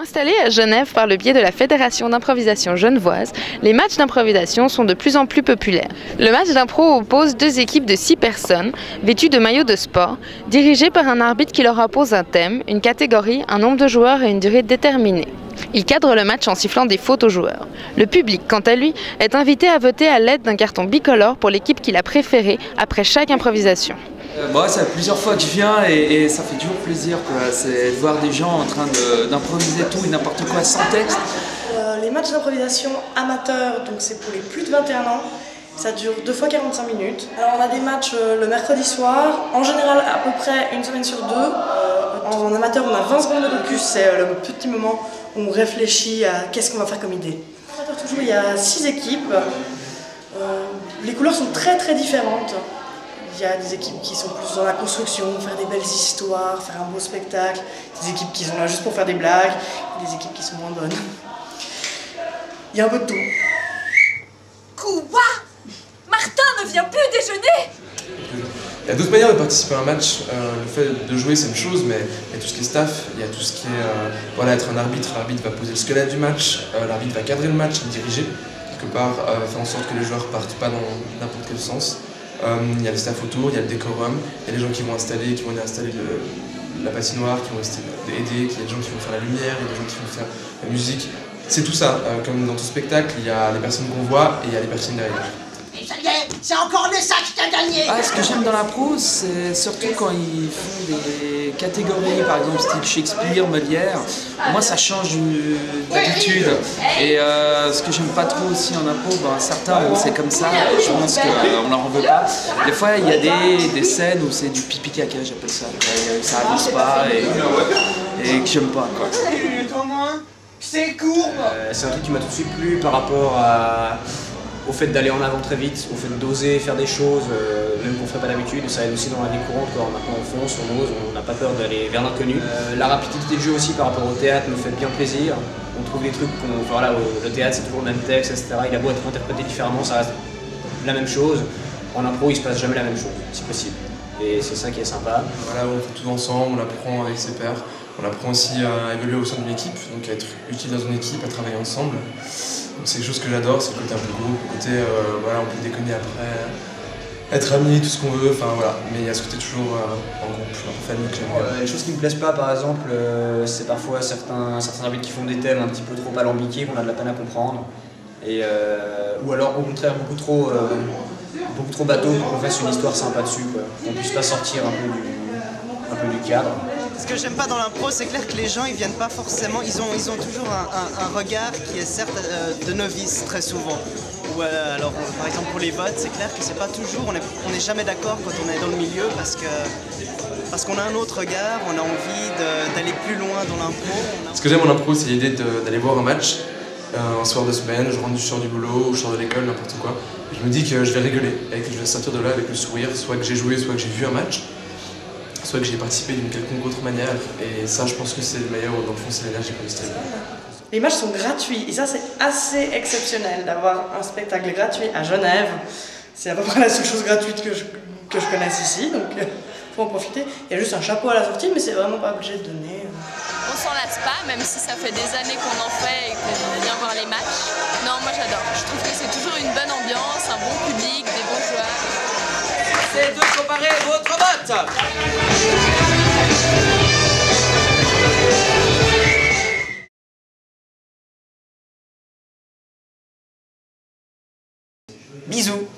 Installés à Genève par le biais de la Fédération d'improvisation genevoise, les matchs d'improvisation sont de plus en plus populaires. Le match d'impro oppose deux équipes de 6 personnes, vêtues de maillots de sport, dirigées par un arbitre qui leur impose un thème, une catégorie, un nombre de joueurs et une durée déterminée. Il cadre le match en sifflant des fautes aux joueurs. Le public, quant à lui, est invité à voter à l'aide d'un carton bicolore pour l'équipe qu'il a préférée après chaque improvisation. Ça fait plusieurs fois que je viens et ça fait toujours plaisir. C'est de voir des gens en train d'improviser tout et n'importe quoi sans texte. Les matchs d'improvisation amateurs, donc c'est pour les plus de 21 ans. Ça dure 2 fois 45 minutes. Alors on a des matchs le mercredi soir, en général à peu près une semaine sur deux. En amateur on a 20 secondes de locus, c'est le petit moment où on réfléchit à qu'est-ce qu'on va faire comme idée. En amateur toujours il y a 6 équipes. Les couleurs sont très différentes. Il y a des équipes qui sont plus dans la construction, faire des belles histoires, faire un beau spectacle. Des équipes qui sont là juste pour faire des blagues, des équipes qui sont moins bonnes. Il y a un peu de tout. Quoi? Martin ne vient plus déjeuner? Il y a d'autres manières de participer à un match. Le fait de jouer, c'est une chose, mais il y a tout ce qui est staff, il y a tout ce qui est être un arbitre. L'arbitre va poser le squelette du match, l'arbitre va cadrer le match, diriger, quelque part, faire en sorte que les joueurs ne partent pas dans n'importe quel sens. Il y a le staff autour, il y a le décorum, il y a les gens qui vont installer la patinoire, qui vont aider, il y a des gens qui vont faire la lumière, il y a des gens qui vont faire la musique. C'est tout ça, comme dans tout spectacle, il y a les personnes qu'on voit et il y a les personnes derrière. Et ça y est, c'est encore le sac qui a gagné. Ce que j'aime dans l'impro, c'est surtout quand ils font des catégories, par exemple style Shakespeare, Molière. Moi, ça change d'habitude. Et ce que j'aime pas trop aussi en impro, certains, c'est comme ça, je pense qu'on leur en veut pas. Des fois, il y a des scènes où c'est du pipi caca, j'appelle ça. Ça avance pas et que j'aime pas, quoi. C'est court. C'est un truc qui m'a tout de suite plu par rapport au fait d'aller en avant très vite, au fait d'oser faire des choses, même qu'on ne ferait pas d'habitude. Ça aide aussi dans la vie courante, quand maintenant on fonce, on ose, on n'a pas peur d'aller vers l'inconnu. La rapidité du jeu aussi par rapport au théâtre me fait bien plaisir. On trouve des trucs, le théâtre c'est toujours le même texte, etc. Il a beau être interprété différemment, ça reste la même chose. En impro, il se passe jamais la même chose, si possible. Et c'est ça qui est sympa. Voilà, on fait tout ensemble, on apprend avec ses pairs. On apprend aussi à évoluer au sein d'une équipe, donc à être utile dans une équipe, à travailler ensemble. Donc c'est quelque chose que j'adore, c'est le côté un peu groupe, le côté on peut déconner après, être amis, tout ce qu'on veut, mais il y a ce côté toujours en groupe, en famille que j'aime bien. Les choses qui me plaisent pas, par exemple, c'est parfois certains arbitres qui font des thèmes un petit peu trop alambiqués, qu'on a de la peine à comprendre, ou alors au contraire beaucoup trop bateau pour qu'on fasse une histoire sympa dessus, qu'on puisse pas sortir un peu du cadre. Ce que j'aime pas dans l'impro, c'est clair que les gens ils viennent pas forcément, ils ont toujours un regard qui est certes de novice très souvent. Ou alors par exemple pour les votes, c'est clair que c'est pas toujours, on n'est jamais d'accord quand on est dans le milieu parce qu'on a un autre regard, on a envie d'aller plus loin dans l'impro. Ce que j'aime en impro, c'est l'idée d'aller voir un match, un soir de semaine, je sors du boulot ou je sors de l'école, n'importe quoi. Je me dis que je vais rigoler et que je vais sortir de là avec le sourire, soit que j'ai joué, soit que j'ai vu un match. Soit que j'ai participé d'une quelconque autre manière, et ça je pense que c'est le meilleur, dans le fond c'est l'énergie qu'on distribue. Les matchs sont gratuits, et ça c'est assez exceptionnel d'avoir un spectacle gratuit à Genève. C'est à peu près la seule chose gratuite que je connaisse ici, donc faut en profiter. Il y a juste un chapeau à la sortie, mais c'est vraiment pas obligé de donner. On s'en lasse pas, même si ça fait des années qu'on en fait et qu'on vient voir les matchs. Non, moi j'adore. Je trouve que c'est toujours une bonne ambiance, un bon public, des bons joueurs. C'est de comparer votre vote. Bisous.